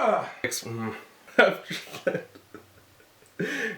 After that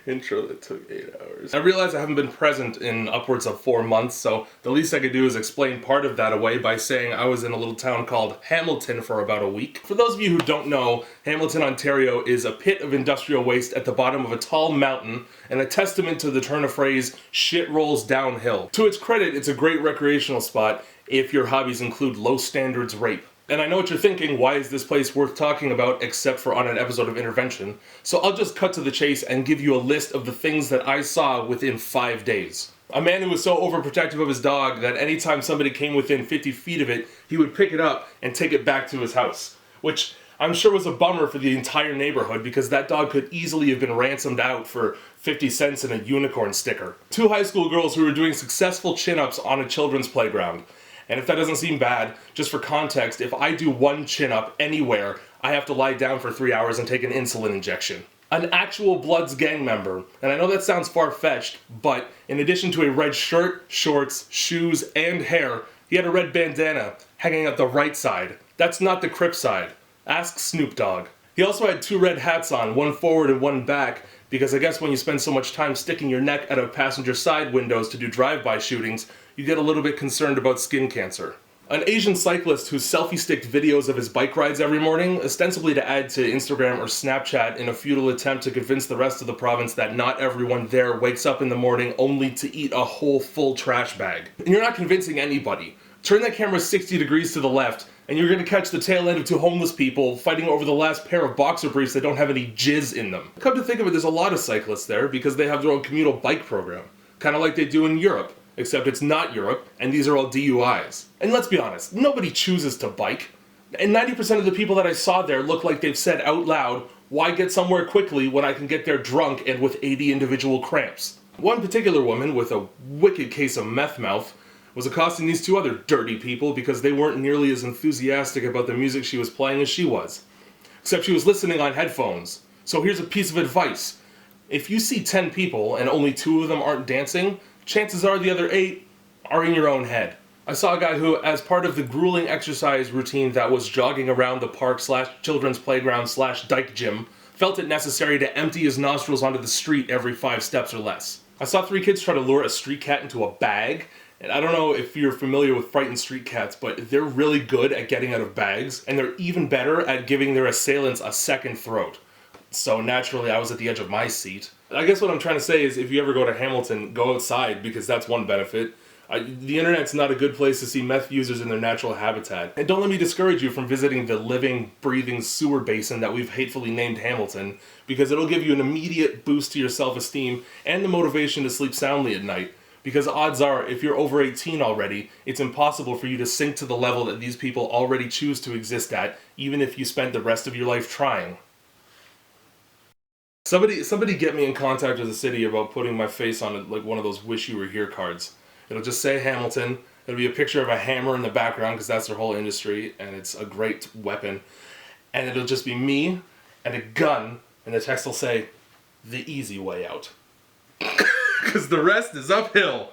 intro that took 8 hours. I realize I haven't been present in upwards of 4 months, so the least I could do is explain part of that away by saying I was in a little town called Hamilton for about a week. For those of you who don't know, Hamilton, Ontario is a pit of industrial waste at the bottom of a tall mountain and a testament to the turn of phrase, shit rolls downhill. To its credit, it's a great recreational spot if your hobbies include low standards rape. And I know what you're thinking, why is this place worth talking about except for on an episode of Intervention? So I'll just cut to the chase and give you a list of the things that I saw within 5 days. A man who was so overprotective of his dog that anytime somebody came within 50 feet of it, he would pick it up and take it back to his house. Which I'm sure was a bummer for the entire neighborhood because that dog could easily have been ransomed out for 50 cents and a unicorn sticker. 2 high school girls who were doing successful chin-ups on a children's playground. And if that doesn't seem bad, just for context, if I do 1 chin-up anywhere, I have to lie down for 3 hours and take an insulin injection. An actual Bloods gang member, and I know that sounds far-fetched, but in addition to a red shirt, shorts, shoes, and hair, he had a red bandana hanging out the right side. That's not the Crip side. Ask Snoop Dogg. He also had 2 red hats on, one forward and one back, because I guess when you spend so much time sticking your neck out of passenger side windows to do drive-by shootings, you get a little bit concerned about skin cancer. An Asian cyclist who selfie-sticked videos of his bike rides every morning, ostensibly to add to Instagram or Snapchat in a futile attempt to convince the rest of the province that not everyone there wakes up in the morning only to eat a whole full trash bag. And you're not convincing anybody. Turn that camera 60 degrees to the left, and you're gonna catch the tail end of 2 homeless people fighting over the last pair of boxer briefs that don't have any jizz in them. Come to think of it, there's a lot of cyclists there because they have their own communal bike program. Kinda like they do in Europe. Except it's not Europe, and these are all DUIs. And let's be honest, nobody chooses to bike. And 90% of the people that I saw there look like they've said out loud, why get somewhere quickly when I can get there drunk and with 80 individual cramps? One particular woman with a wicked case of meth mouth was accosting these 2 other dirty people because they weren't nearly as enthusiastic about the music she was playing as she was. Except she was listening on headphones. So here's a piece of advice. If you see 10 people and only 2 of them aren't dancing, chances are the other 8 are in your own head. I saw a guy who, as part of the grueling exercise routine that was jogging around the park / children's playground / dyke gym, felt it necessary to empty his nostrils onto the street every 5 steps or less. I saw 3 kids try to lure a street cat into a bag, and I don't know if you're familiar with frightened street cats, but they're really good at getting out of bags, and they're even better at giving their assailants a second throat. So naturally, I was at the edge of my seat. I guess what I'm trying to say is if you ever go to Hamilton, go outside because that's one benefit. The internet's not a good place to see meth users in their natural habitat. And don't let me discourage you from visiting the living, breathing sewer basin that we've hatefully named Hamilton, because it'll give you an immediate boost to your self-esteem and the motivation to sleep soundly at night. Because odds are, if you're over 18 already, it's impossible for you to sink to the level that these people already choose to exist at, even if you spent the rest of your life trying. Somebody get me in contact with the city about putting my face on like one of those wish you were here cards. It'll just say Hamilton. It'll be a picture of a hammer in the background because that's their whole industry and it's a great weapon. And it'll just be me and a gun and the text will say, the easy way out. Because the rest is uphill.